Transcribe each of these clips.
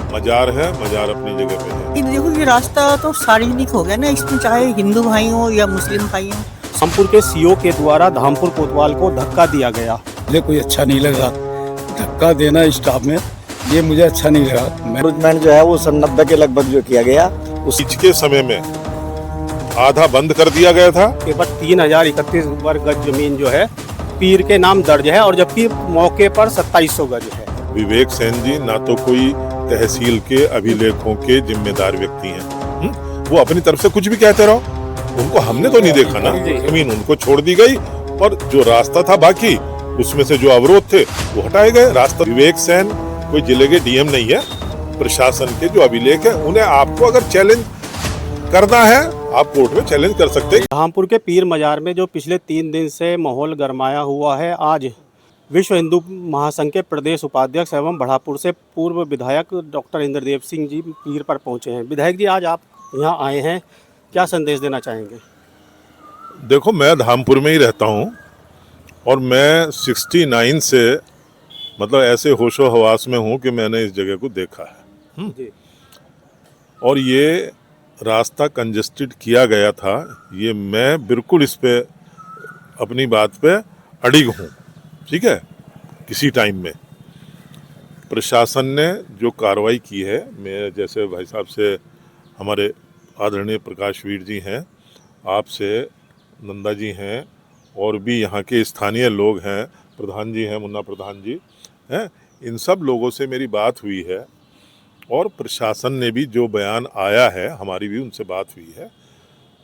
मजार है, मजार अपनी जगह पे है। देखो ये रास्ता तो सार्वजनिक हो गया ना, इसमें चाहे हिंदू भाई हो या मुस्लिम भाई हो। धामपुर के सीओ के द्वारा धामपुर कोतवाल को धक्का दिया गया। मुझे कोई अच्छा नहीं लगा धक्का देना स्टाफ में, ये मुझे अच्छा नहीं लगा। रिक्रूटमेंट जो है वो 90 के लगभग जो किया गया, उस के समय में आधा बंद कर दिया गया था। केवल 3031 वर्ग गज जमीन जो है पीर के नाम दर्ज है और जबकि मौके पर 2700 गज है। विवेक सेन जी ना तो कोई तहसील के अभिलेखों के जिम्मेदार व्यक्ति हैं। वो अपनी तरफ से कुछ भी कहते रहो, उनको हमने तो नहीं देखा ना। जमीन उनको छोड़ दी गई और जो रास्ता था बाकी उसमें से जो अवरोध थे वो हटाए गए। रास्ता विवेक सेन कोई जिले के डीएम नहीं है। प्रशासन के जो अभिलेख है उन्हें आपको अगर चैलेंज करना है आप कोर्ट में चैलेंज कर सकते हैं। धामपुर के पीर मजार में जो पिछले 3 दिन से माहौल गरमाया हुआ है, आज विश्व हिंदू महासंघ के प्रदेश उपाध्यक्ष एवं बढ़ापुर से पूर्व विधायक डॉक्टर इंद्रदेव सिंह जी पीर पर पहुंचे हैं। विधायक जी, आज आप यहाँ आए हैं, क्या संदेश देना चाहेंगे? देखो, मैं धामपुर में ही रहता हूँ और मैं 69 से मतलब ऐसे होशो हवास में हूँ कि मैंने इस जगह को देखा है। जी। और ये रास्ता कंजेस्टेड किया गया था, ये मैं बिल्कुल इस पे अपनी बात पे अड़िग हूँ। ठीक है, किसी टाइम में प्रशासन ने जो कार्रवाई की है, मैं जैसे भाई साहब से हमारे आदरणीय प्रकाश वीर जी हैं, आपसे नंदा जी हैं और भी यहाँ के स्थानीय लोग हैं, प्रधान जी हैं, मुन्ना प्रधान जी हैं, इन सब लोगों से मेरी बात हुई है और प्रशासन ने भी जो बयान आया है, हमारी भी उनसे बात हुई है।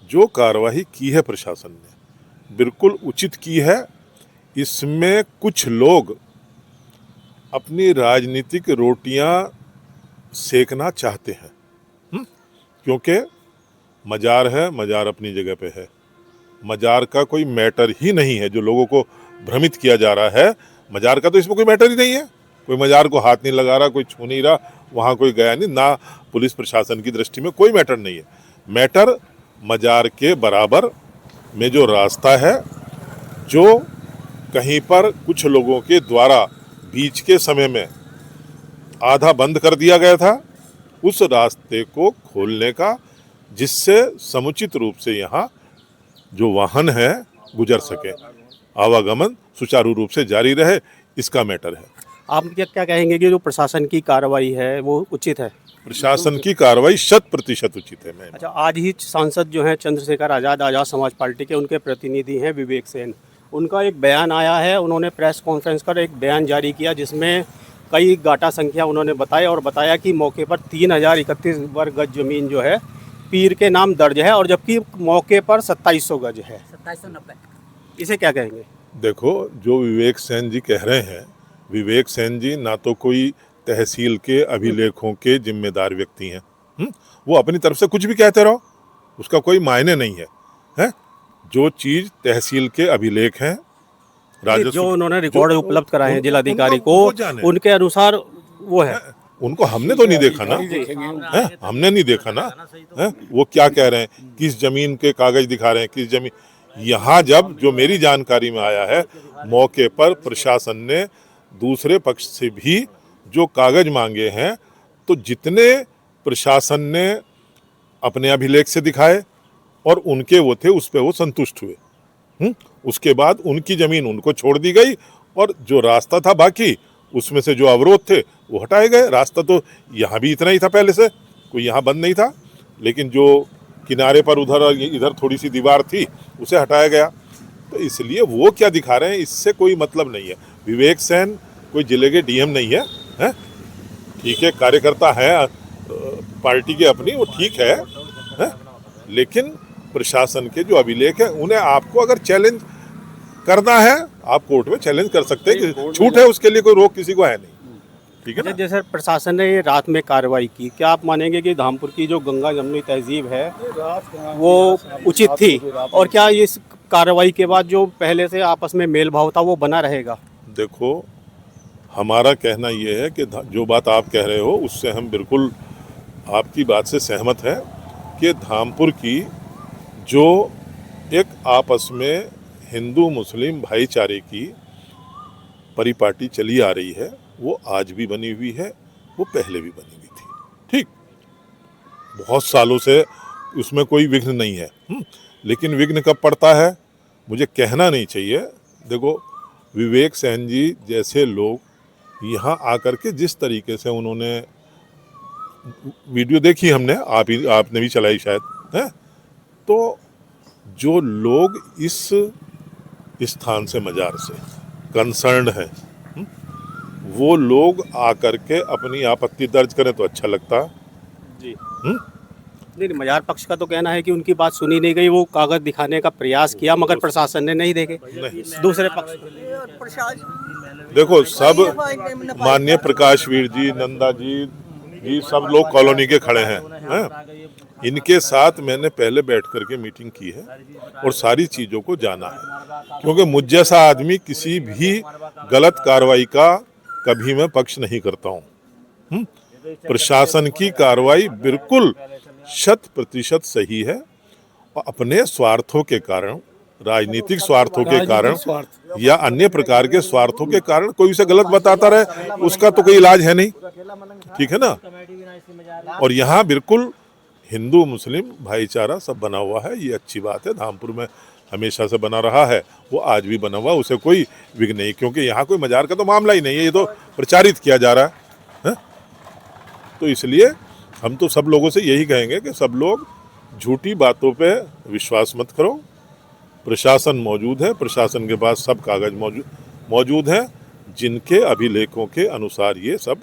जो कार्रवाई की है प्रशासन ने बिल्कुल उचित की है। इसमें कुछ लोग अपनी राजनीतिक रोटियां सेकना चाहते हैं, क्योंकि मजार है, मजार अपनी जगह पे है। मजार का कोई मैटर ही नहीं है। जो लोगों को भ्रमित किया जा रहा है, मजार का तो इसमें कोई मैटर ही नहीं है। कोई मजार को हाथ नहीं लगा रहा, कोई छू नहीं रहा, वहाँ कोई गया नहीं, ना पुलिस प्रशासन की दृष्टि में कोई मैटर नहीं है। मैटर मजार के बराबर में जो रास्ता है, जो कहीं पर कुछ लोगों के द्वारा बीच के समय में आधा बंद कर दिया गया था, उस रास्ते को खोलने का, जिससे समुचित रूप से यहाँ जो वाहन है गुजर सके, आवागमन सुचारू रूप से जारी रहे, इसका मैटर है। आप क्या कहेंगे कि जो प्रशासन की कार्रवाई है वो उचित है? प्रशासन की कार्रवाई 100% उचित है। अच्छा, आज ही सांसद जो हैं चंद्रशेखर आज़ाद समाज पार्टी के, उनके प्रतिनिधि हैं विवेक सेन, उनका एक बयान आया है। उन्होंने प्रेस कॉन्फ्रेंस कर एक बयान जारी किया जिसमें कई गाटा संख्या उन्होंने बताए और बताया कि मौके पर 3031 वर्ग गज जमीन जो है पीर के नाम दर्ज है और जबकि मौके पर 2700 गज है। 2790। इसे क्या कहेंगे? देखो, जो विवेक सेन जी कह रहे हैं, विवेक सेन जी ना तो कोई तहसील के अभिलेखों के जिम्मेदार व्यक्ति हैं। वो अपनी तरफ से कुछ भी कहते रहो, उसका कोई मायने नहीं है। जो चीज तहसील के अभिलेख हैं, जो उन्होंने रिकॉर्ड उपलब्ध कराए हैं जिलाधिकारी को, उनके अनुसार वो है। उनको हमने तो नहीं देखा ना, हमने नहीं देखा ना। वो क्या कह रहे हैं, किस जमीन के कागज दिखा रहे हैं, किस जमीन। यहाँ जब जो मेरी जानकारी में आया है, मौके पर प्रशासन ने दूसरे पक्ष से भी जो कागज मांगे हैं, तो जितने प्रशासन ने अपने अभिलेख से दिखाए और उनके वो थे, उस पे वो संतुष्ट हुए। उसके बाद उनकी जमीन उनको छोड़ दी गई और जो रास्ता था बाकी उसमें से जो अवरोध थे वो हटाए गए। रास्ता तो यहाँ भी इतना ही था, पहले से कोई यहाँ बंद नहीं था, लेकिन जो किनारे पर उधर इधर थोड़ी सी दीवार थी उसे हटाया गया। तो इसलिए वो क्या दिखा रहे हैं, इससे कोई मतलब नहीं है। विवेक सेन कोई जिले के डीएम नहीं है, ठीक है, कार्यकर्ता है पार्टी के अपनी, वो ठीक है, लेकिन प्रशासन के जो अभिलेख है उन्हें आपको अगर चैलेंज करना है आप कोर्ट में चैलेंज कर सकते हैं। छूट है, उसके लिए कोई रोक किसी को है नहीं। ठीक है ना? जैसे प्रशासन ने ये रात में कार्रवाई की, क्या आप मानेंगे कि धामपुर की जो गंगा जमुनी तहजीब है वो उचित थी? और क्या इस कार्रवाई के बाद जो पहले से आपस में मेल भाव था वो बना रहेगा? देखो, हमारा कहना ये है कि जो बात आप कह रहे हो उससे हम बिल्कुल आपकी बात से सहमत हैं कि धामपुर की जो एक आपस में हिंदू मुस्लिम भाईचारे की परिपाटी चली आ रही है, वो आज भी बनी हुई है, वो पहले भी बनी हुई थी। ठीक, बहुत सालों से उसमें कोई विघ्न नहीं है। लेकिन विघ्न कब पड़ता है मुझे कहना नहीं चाहिए। देखो, विवेक सेन जी जैसे लोग यहाँ आकर के जिस तरीके से उन्होंने, वीडियो देखी हमने, आपने भी चलाई शायद, है, तो जो लोग इस स्थान से, मजार से कंसर्न्ड हैं, वो लोग आकर के अपनी आपत्ति दर्ज करें तो अच्छा लगता है। जी नहीं, मजार पक्ष का तो कहना है कि उनकी बात सुनी नहीं गई, वो कागज दिखाने का प्रयास किया मगर प्रशासन ने नहीं देखे। दूसरे पक्ष देखो, सब माननीय प्रकाशवीर जी, नंदा जी सब लोग कॉलोनी के खड़े हैं, इनके साथ मैंने पहले बैठ करके मीटिंग की है और सारी चीज़ों को जाना है, क्योंकि मुझ जैसा आदमी किसी भी गलत कार्रवाई का कभी मैं पक्ष नहीं करता हूँ। प्रशासन की कार्रवाई बिल्कुल 100% सही है और अपने स्वार्थों के कारण, राजनीतिक स्वार्थों के कारण या अन्य प्रकार के स्वार्थों के कारण कोई उसे गलत बताता रहे, उसका तो कोई इलाज है नहीं, ठीक है ना। और यहाँ बिल्कुल हिंदू मुस्लिम भाईचारा सब बना हुआ है, ये अच्छी बात है। धामपुर में हमेशा से बना रहा है, वो आज भी बना हुआ, उसे कोई विघ्न नहीं, क्योंकि यहाँ कोई मजार का तो मामला ही नहीं है, ये तो प्रचारित किया जा रहा है। तो इसलिए हम तो सब लोगों से यही कहेंगे कि सब लोग झूठी बातों पे विश्वास मत करो। प्रशासन मौजूद है, प्रशासन के पास सब कागज मौजूद हैं, जिनके अभिलेखों के अनुसार ये सब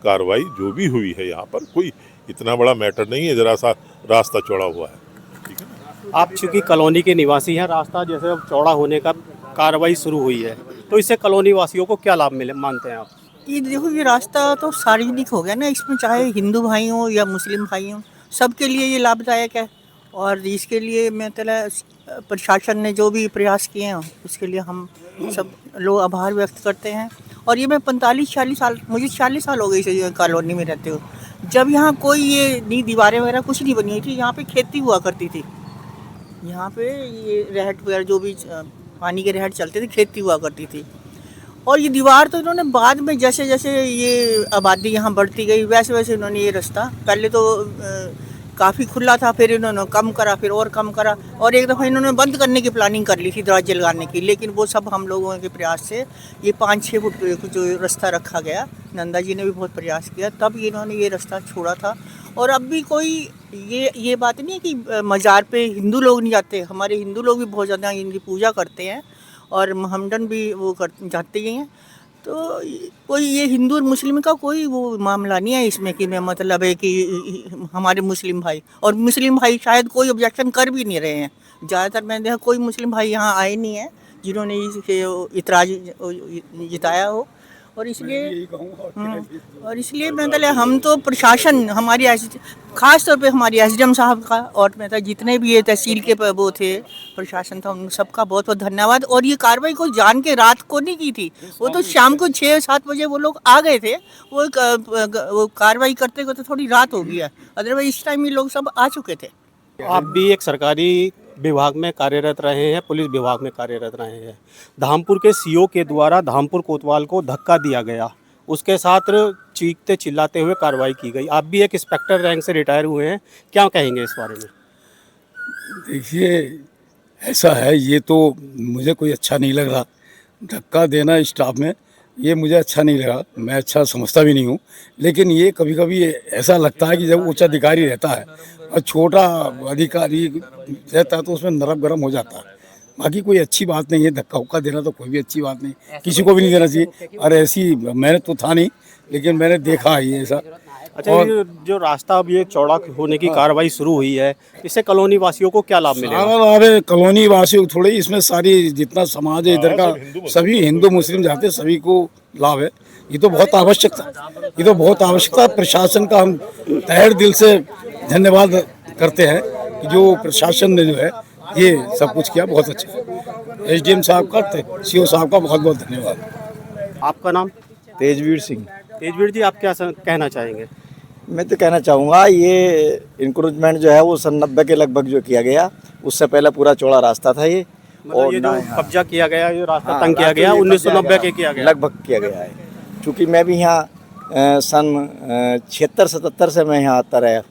कार्रवाई जो भी हुई है, यहाँ पर कोई इतना बड़ा मैटर नहीं है, जरा सा रास्ता चौड़ा हुआ है। ठीक है, आप चूंकि कॉलोनी के निवासी हैं, रास्ता जैसे अब चौड़ा होने का कार्रवाई शुरू हुई है, तो इससे कॉलोनी वासियों को क्या लाभ मिले मानते हैं आप? ये देखो, ये रास्ता तो सार्वजनिक हो गया ना, इसमें चाहे हिंदू भाई हों या मुस्लिम भाई हों, सबके लिए ये लाभदायक है। और इसके लिए मतलब प्रशासन ने जो भी प्रयास किए हैं उसके लिए हम सब लोग आभार व्यक्त करते हैं। और ये मैं 45-46 साल, मुझे 40 साल हो गए इस कॉलोनी में रहते हो, जब यहाँ कोई ये नहीं दीवारें वगैरह कुछ नहीं बनी हुई थी, यहाँ पे खेती हुआ करती थी, यहाँ पे ये रहट वगैरह जो भी पानी के रहट चलते थे, खेती हुआ करती थी। और ये दीवार तो इन्होंने बाद में जैसे जैसे ये आबादी यहाँ बढ़ती गई वैसे वैसे इन्होंने ये रास्ता, पहले तो काफ़ी खुला था, फिर इन्होंने कम करा, फिर और कम करा, और एक दफ़ा इन्होंने बंद करने की प्लानिंग कर ली थी दरवाजे लगाने की, लेकिन वो सब हम लोगों के प्रयास से ये 5-6 फुट जो रास्ता रखा गया, नंदा जी ने भी बहुत प्रयास किया, तब इन्होंने ये रास्ता छोड़ा था। और अब भी कोई ये बात नहीं है कि मज़ार पे हिंदू लोग नहीं जाते, हमारे हिंदू लोग भी बहुत ज़्यादा इनकी पूजा करते हैं और हमदन भी वो जाते ही हैं। तो कोई ये हिंदू और मुस्लिम का कोई वो मामला नहीं है इसमें कि मैं मतलब है कि हमारे मुस्लिम भाई, और मुस्लिम भाई शायद कोई ऑब्जेक्शन कर भी नहीं रहे हैं। ज़्यादातर मैंने देखा कोई मुस्लिम भाई यहाँ आए नहीं हैं जिन्होंने इसके इतराज़ जताया हो। और इसलिए मतलब हम तो प्रशासन, हमारी ख़ास तौर पे हमारी एसडीएम साहब का और मतलब जितने भी ये तहसील के वो थे प्रशासन था, उन सबका बहुत बहुत धन्यवाद। और ये कार्रवाई को जान के रात को नहीं की थी, वो तो शाम को 6-7 बजे वो लोग आ गए थे, वो कार्रवाई करते करते थोड़ी रात हो गई है, अदरवाइज इस टाइम ये लोग सब आ चुके थे। आप भी एक सरकारी विभाग में कार्यरत रहे हैं, पुलिस विभाग में कार्यरत रहे हैं। धामपुर के सीओ के द्वारा धामपुर कोतवाल को धक्का दिया गया, उसके साथ चीखते चिल्लाते हुए कार्रवाई की गई। आप भी एक इंस्पेक्टर रैंक से रिटायर हुए हैं, क्या कहेंगे इस बारे में? देखिए, ऐसा है, ये तो मुझे कोई अच्छा नहीं लग रहा, धक्का देना स्टाफ में ये मुझे अच्छा नहीं लगा, मैं अच्छा समझता भी नहीं हूँ। लेकिन ये कभी कभी ऐसा लगता है कि जब उच्च अधिकारी रहता है और छोटा अधिकारी रहता है तो उसमें नरम गरम हो जाता है। बाकी कोई अच्छी बात नहीं है, धक्का उक्का देना तो कोई भी अच्छी बात नहीं, किसी को भी नहीं देना चाहिए। और ऐसी मैंने तो था नहीं, लेकिन मैंने देखा है ये ऐसा। अच्छा, ये जो रास्ता अब ये चौड़ा होने की कार्रवाई शुरू हुई है, इससे कॉलोनी वासियों को क्या लाभ मिलेगा? सारा लाभ है कॉलोनी वासियों, थोड़े इसमें सारी जितना समाज है इधर का, सभी हिंदू मुस्लिम जाते सभी को लाभ है। ये तो बहुत आवश्यक था, ये तो बहुत आवश्यक था। प्रशासन का हम तहे दिल से धन्यवाद करते हैं कि जो प्रशासन ने जो है ये सब कुछ किया, बहुत अच्छा। एसडीएम साहब का, सीओ साहब का बहुत बहुत धन्यवाद। आपका नाम? तेजवीर सिंह। तेजवीर जी, आप क्या कहना चाहेंगे? मैं तो कहना चाहूँगा ये इंक्रोचमेंट जो है वो सन 90 के लगभग जो किया गया, उससे पहले पूरा चौड़ा रास्ता था ये। मतलब ये जो कब्जा किया गया, ये रास्ता तंग किया गया 1990 के किया गया, लगभग किया गया है। क्योंकि मैं भी यहाँ सन 76-77 से मैं यहाँ आता रहा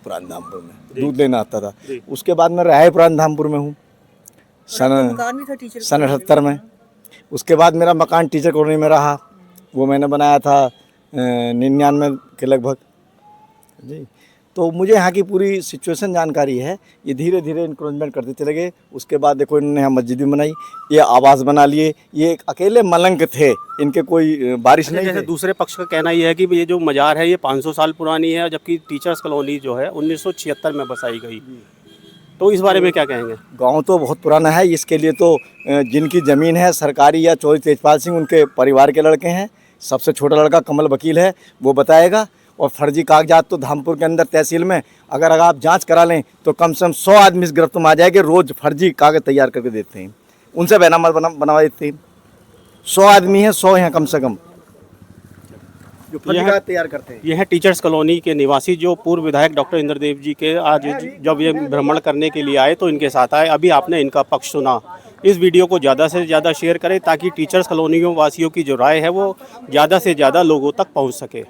पुरान धामपुर में, दूध लेना आता था। उसके बाद मैं रहा पुरान धामपुर में हूँ मकान भी था टीचर सन 78 में। उसके बाद मेरा मकान टीचर कॉलोनी में रहा, वो मैंने बनाया था 99 के लगभग जी। तो मुझे यहाँ की पूरी सिचुएशन जानकारी है। ये धीरे धीरे इंक्रोचमेंट करते चले गए। उसके बाद देखो इन्होंने यहाँ मस्जिद भी बनाई, ये आवास बना लिए। ये एक अकेले मलंग थे, इनके कोई बारिश नहीं जैसे थे। दूसरे पक्ष का कहना ये है कि ये जो मजार है ये 500 साल पुरानी है, जबकि टीचर्स कॉलोनी जो है 1976 में बसाई गई। तो इस बारे में क्या कहेंगे? गांव तो बहुत पुराना है, इसके लिए तो जिनकी ज़मीन है सरकारी या चौधरी तेजपाल सिंह उनके परिवार के लड़के हैं। सबसे छोटा लड़का कमल वकील है, वो बताएगा। और फर्जी कागजात तो धामपुर के अंदर तहसील में अगर आप जांच करा लें तो कम से कम 100 आदमी इस गिरफ्त में आ जाएंगे। रोज़ फर्जी कागज तैयार करके देते हैं, उनसे बैनामा बनवा देते हैं। 100 आदमी है, 100 हैं कम से कम जो फर्जी कागज तैयार करते हैं। यह है टीचर्स कॉलोनी के निवासी जो पूर्व विधायक डॉक्टर इंद्रदेव जी के आज जब ये भ्रमण करने के लिए आए तो इनके साथ आए। अभी आपने इनका पक्ष सुना। इस वीडियो को ज़्यादा से ज़्यादा शेयर करें ताकि टीचर्स कॉलोनियों वासियों की जो राय है वो ज़्यादा से ज़्यादा लोगों तक पहुंच सके।